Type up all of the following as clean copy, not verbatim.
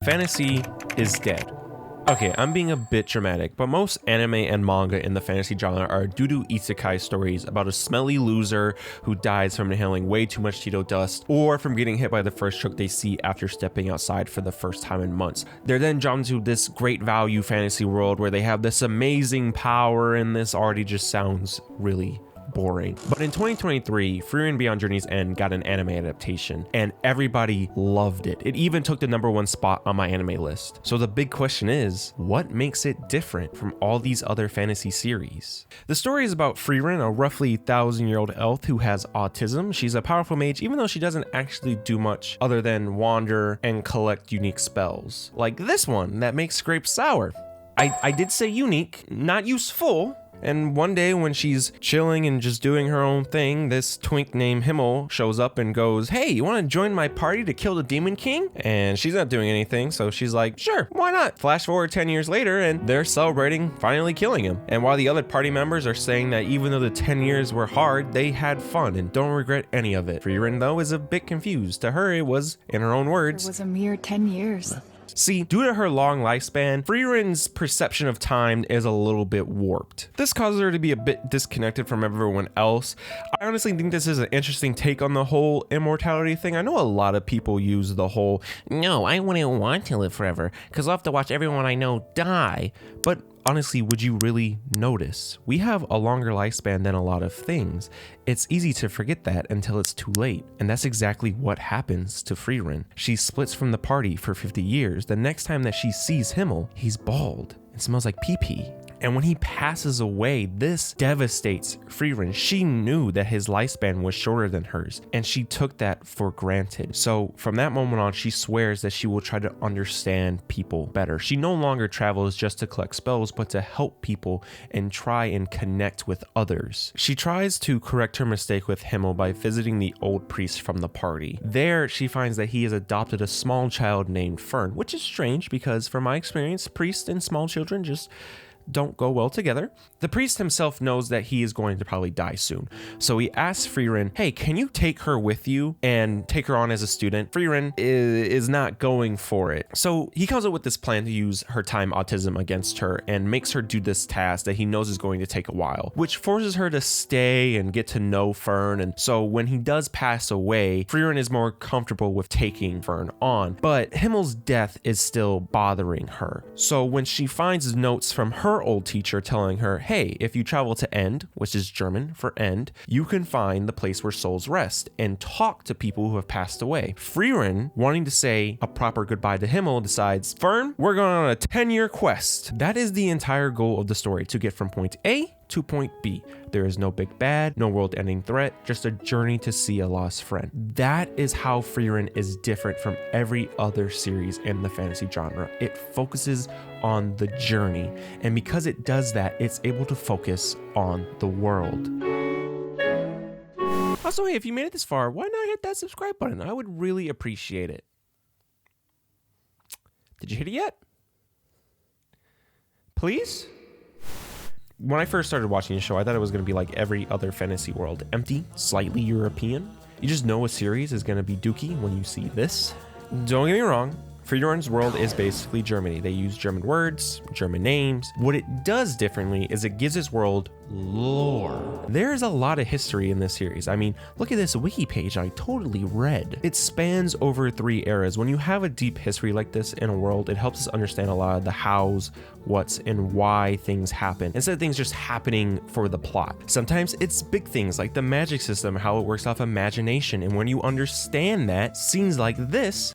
Fantasy is dead. Okay, I'm being a bit dramatic, but most anime and manga in the fantasy genre are doo-doo isekai stories about a smelly loser who dies from inhaling way too much Cheeto dust or from getting hit by the first truck they see after stepping outside for the first time in months. They're then jumped to this great value fantasy world where they have this amazing power, and this already just sounds really boring. But in 2023, Frieren Beyond Journey's End got an anime adaptation, and everybody loved it. It even took the #1 spot on my anime list. So the big question is, what makes it different from all these other fantasy series? The story is about Frieren, a roughly 1,000-year-old elf who has autism. She's a powerful mage, even though she doesn't actually do much other than wander and collect unique spells. Like this one that makes grapes sour. I did say unique, not useful. And one day when she's chilling and just doing her own thing, this twink named Himmel shows up and goes, "Hey, you want to join my party to kill the Demon King?" And she's not doing anything, so she's like, "Sure, why not?" Flash forward 10 years later, and they're celebrating finally killing him. And while the other party members are saying that even though the 10 years were hard, they had fun and don't regret any of it. Frieren, though, is a bit confused. To her, it was, in her own words, "It was a mere 10 years. See, due to her long lifespan, Frieren's perception of time is a little bit warped. This causes her to be a bit disconnected from everyone else. I honestly think this is an interesting take on the whole immortality thing. I know a lot of people use the whole, "No, I wouldn't want to live forever because I'll have to watch everyone I know die." But honestly, would you really notice? We have a longer lifespan than a lot of things. It's easy to forget that until it's too late. And that's exactly what happens to Frieren. She splits from the party for 50 years. The next time that she sees Himmel, he's bald and smells like pee-pee. And when he passes away, this devastates Frieren. She knew that his lifespan was shorter than hers, and she took that for granted. So from that moment on, she swears that she will try to understand people better. She no longer travels just to collect spells, but to help people and try and connect with others. She tries to correct her mistake with Himmel by visiting the old priest from the party. There, she finds that he has adopted a small child named Fern, which is strange because from my experience, priests and small children just don't go well together. The priest himself knows that he is going to probably die soon. So he asks Frieren, "Hey, can you take her with you and take her on as a student?" Frieren is not going for it. So he comes up with this plan to use her time autism against her and makes her do this task that he knows is going to take a while, which forces her to stay and get to know Fern. And so when he does pass away, Frieren is more comfortable with taking Fern on, but Himmel's death is still bothering her. So when she finds notes from her old teacher telling her, "Hey, if you travel to End," which is German for end, "you can find the place where souls rest and talk to people who have passed away." Frieren, wanting to say a proper goodbye to Himmel, decides, "Fern, we're going on a 10-year quest." That is the entire goal of the story, to get from point A to point B. There is no big bad, no world-ending threat, just a journey to see a lost friend. That is how Frieren is different from every other series in the fantasy genre. It focuses on the journey, and because it does that, it's able to focus on the world. Also, hey, if you made it this far, why not hit that subscribe button? I would really appreciate it. Did you hit it yet? Please? When I first started watching the show, I thought it was going to be like every other fantasy world. Empty, slightly European. You just know a series is going to be dookie when you see this. Don't get me wrong. Frieren's world is basically Germany. They use German words, German names. What it does differently is it gives its world lore. There's a lot of history in this series. I mean, look at this wiki page I totally read. It spans over 3 eras. When you have a deep history like this in a world, it helps us understand a lot of the hows, what's, and why things happen, instead of things just happening for the plot. Sometimes it's big things like the magic system, how it works off imagination. And when you understand that, scenes like this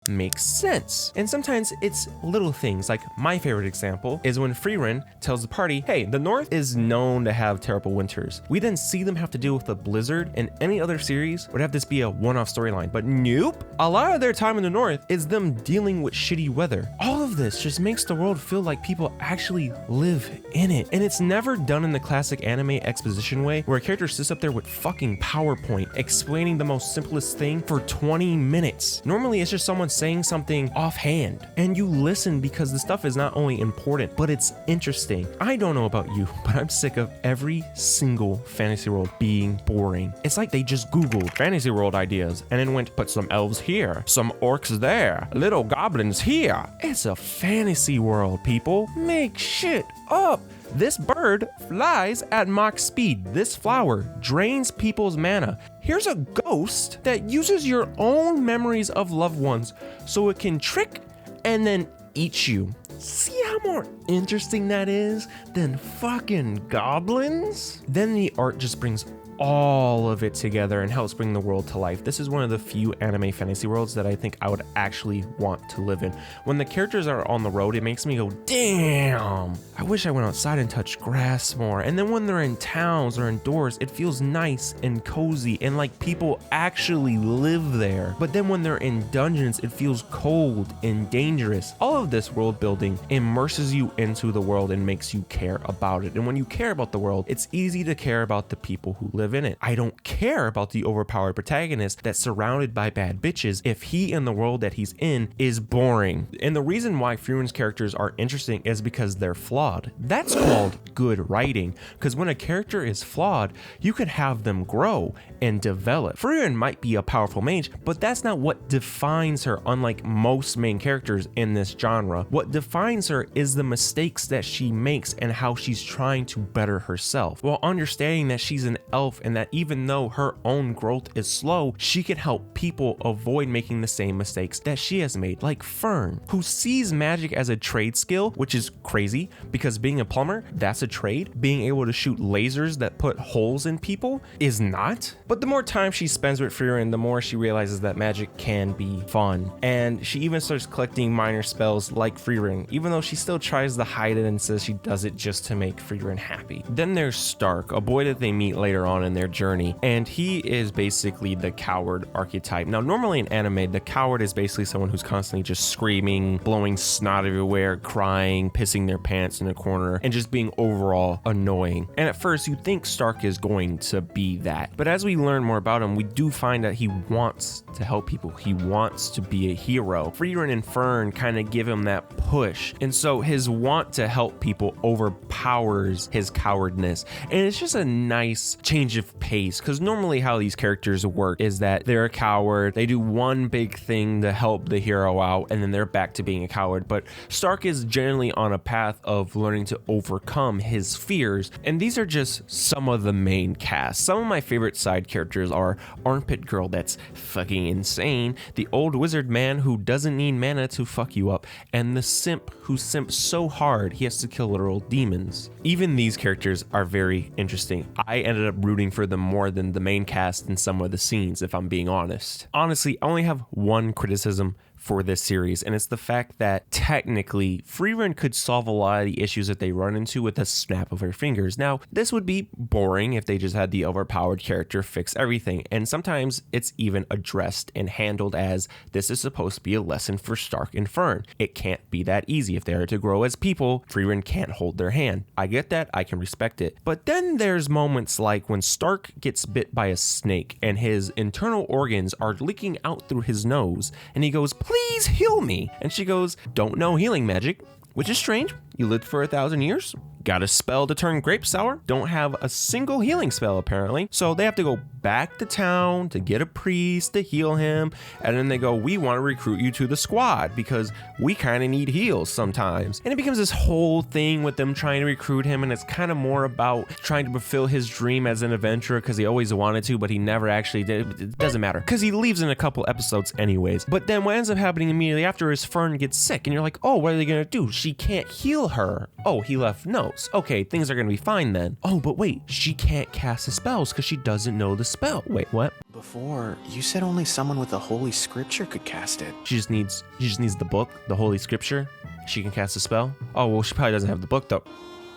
makes sense. And sometimes it's little things, like my favorite example is when Frieren tells the party, "Hey, the North is known to have terrible winters." We then see them have to deal with a blizzard, and any other series would have this be a one-off storyline, but nope. A lot of their time in the North is them dealing with shitty weather. All of this just makes the world feel like people actually live in it. And it's never done in the classic anime exposition way, where a character sits up there with fucking PowerPoint explaining the most simplest thing for 20 minutes. Normally it's just someone saying something offhand, and you listen because the stuff is not only important, but it's interesting. I don't know about you, but I'm sick of every single fantasy world being boring. It's like they just Googled fantasy world ideas and then went, put some elves here, some orcs there, little goblins here. It's a fantasy world, people. Make shit up. This bird flies at Mach speed. This flower drains people's mana. Here's a ghost that uses your own memories of loved ones so it can trick and then eat you. See how more interesting that is than fucking goblins? Then the art just brings all of it together and helps bring the world to life. This is one of the few anime fantasy worlds that I think I would actually want to live in. When the characters are on the road, it makes me go, damn, I wish I went outside and touched grass more. And then when they're in towns or indoors, it feels nice and cozy and like people actually live there. But then when they're in dungeons, it feels cold and dangerous. All of this world building immerses you into the world and makes you care about it. And when you care about the world, it's easy to care about the people who live in it. I don't care about the overpowered protagonist that's surrounded by bad bitches if he in the world that he's in is boring. And the reason why Frieren's characters are interesting is because they're flawed. That's called good writing, because when a character is flawed, you can have them grow and develop. Frieren might be a powerful mage, but that's not what defines her, unlike most main characters in this genre. What defines her is the mistakes that she makes and how she's trying to better herself, while understanding that she's an elf and that even though her own growth is slow, she can help people avoid making the same mistakes that she has made, like Fern, who sees magic as a trade skill, which is crazy because being a plumber, that's a trade. Being able to shoot lasers that put holes in people is not. But the more time she spends with Frieren, the more she realizes that magic can be fun. And she even starts collecting minor spells like Frieren, even though she still tries to hide it and says she does it just to make Frieren happy. Then there's Stark, a boy that they meet later on in their journey, and he is basically the coward archetype. Now, normally in anime, the coward is basically someone who's constantly just screaming, blowing snot everywhere, crying, pissing their pants in a corner, and just being overall annoying. And at first, you think Stark is going to be that. But as we learn more about him, we do find that he wants to help people. He wants to be a hero. Frieren and Fern kind of give him that push. And so his want to help people overpowers his cowardness. And it's just a nice change of pace, because normally how these characters work is that they're a coward, they do one big thing to help the hero out, and then they're back to being a coward. But Stark is generally on a path of learning to overcome his fears, and these are just some of the main cast. Some of my favorite side characters are Armpit Girl, that's fucking insane, the old wizard man who doesn't need mana to fuck you up, and the simp who simps so hard he has to kill literal demons. Even these characters are very interesting. I ended up rooting for them more than the main cast in some of the scenes, if I'm being honest. Honestly, I only have one criticism for this series, and it's the fact that technically Frieren could solve a lot of the issues that they run into with a snap of her fingers. Now, this would be boring if they just had the overpowered character fix everything, and sometimes it's even addressed and handled as this is supposed to be a lesson for Stark and Fern. It can't be that easy. If they are to grow as people, Frieren can't hold their hand. I get that, I can respect it. But then there's moments like when Stark gets bit by a snake and his internal organs are leaking out through his nose, and he goes, "Please heal me." And she goes, "Don't know healing magic," which is strange. You lived for 1,000 years, got a spell to turn grapes sour, don't have a single healing spell apparently. So they have to go back to town to get a priest to heal him. And then they go, "We want to recruit you to the squad because we kind of need heals sometimes." And it becomes this whole thing with them trying to recruit him. And it's kind of more about trying to fulfill his dream as an adventurer because he always wanted to, but he never actually did. It doesn't matter because he leaves in a couple episodes anyways. But then what ends up happening immediately after is Fern gets sick. And you're like, oh, what are they going to do? She can't heal her. Oh, he left notes. Okay, things are gonna be fine then. Oh, but wait, she can't cast the spells because she doesn't know the spell. Wait, what? Before, you said only someone with the Holy Scripture could cast it. She just needs the book, the Holy Scripture. She can cast a spell. Oh, well, she probably doesn't have the book though.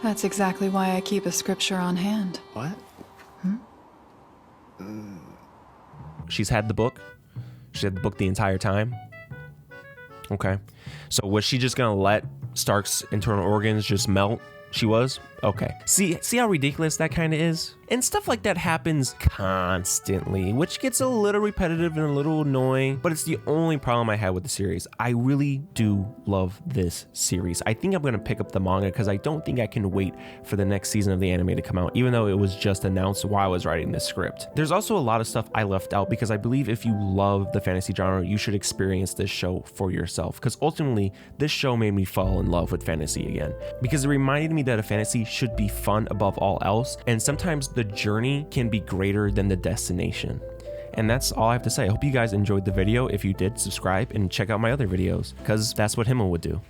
That's exactly why I keep a scripture on hand. What? She's had the book. She had the book the entire time. Okay. So was she just gonna let Stark's internal organs just melt? She was? Okay. See how ridiculous that kind of is? And stuff like that happens constantly, which gets a little repetitive and a little annoying, but it's the only problem I had with the series. I really do love this series. I think I'm going to pick up the manga because I don't think I can wait for the next season of the anime to come out, even though it was just announced while I was writing this script. There's also a lot of stuff I left out because I believe if you love the fantasy genre, you should experience this show for yourself, because ultimately this show made me fall in love with fantasy again, because it reminded me that a fantasy should be fun above all else, and sometimes the journey can be greater than the destination. And that's all I have to say. I hope you guys enjoyed the video. If you did, subscribe and check out my other videos, because that's what Himmel would do.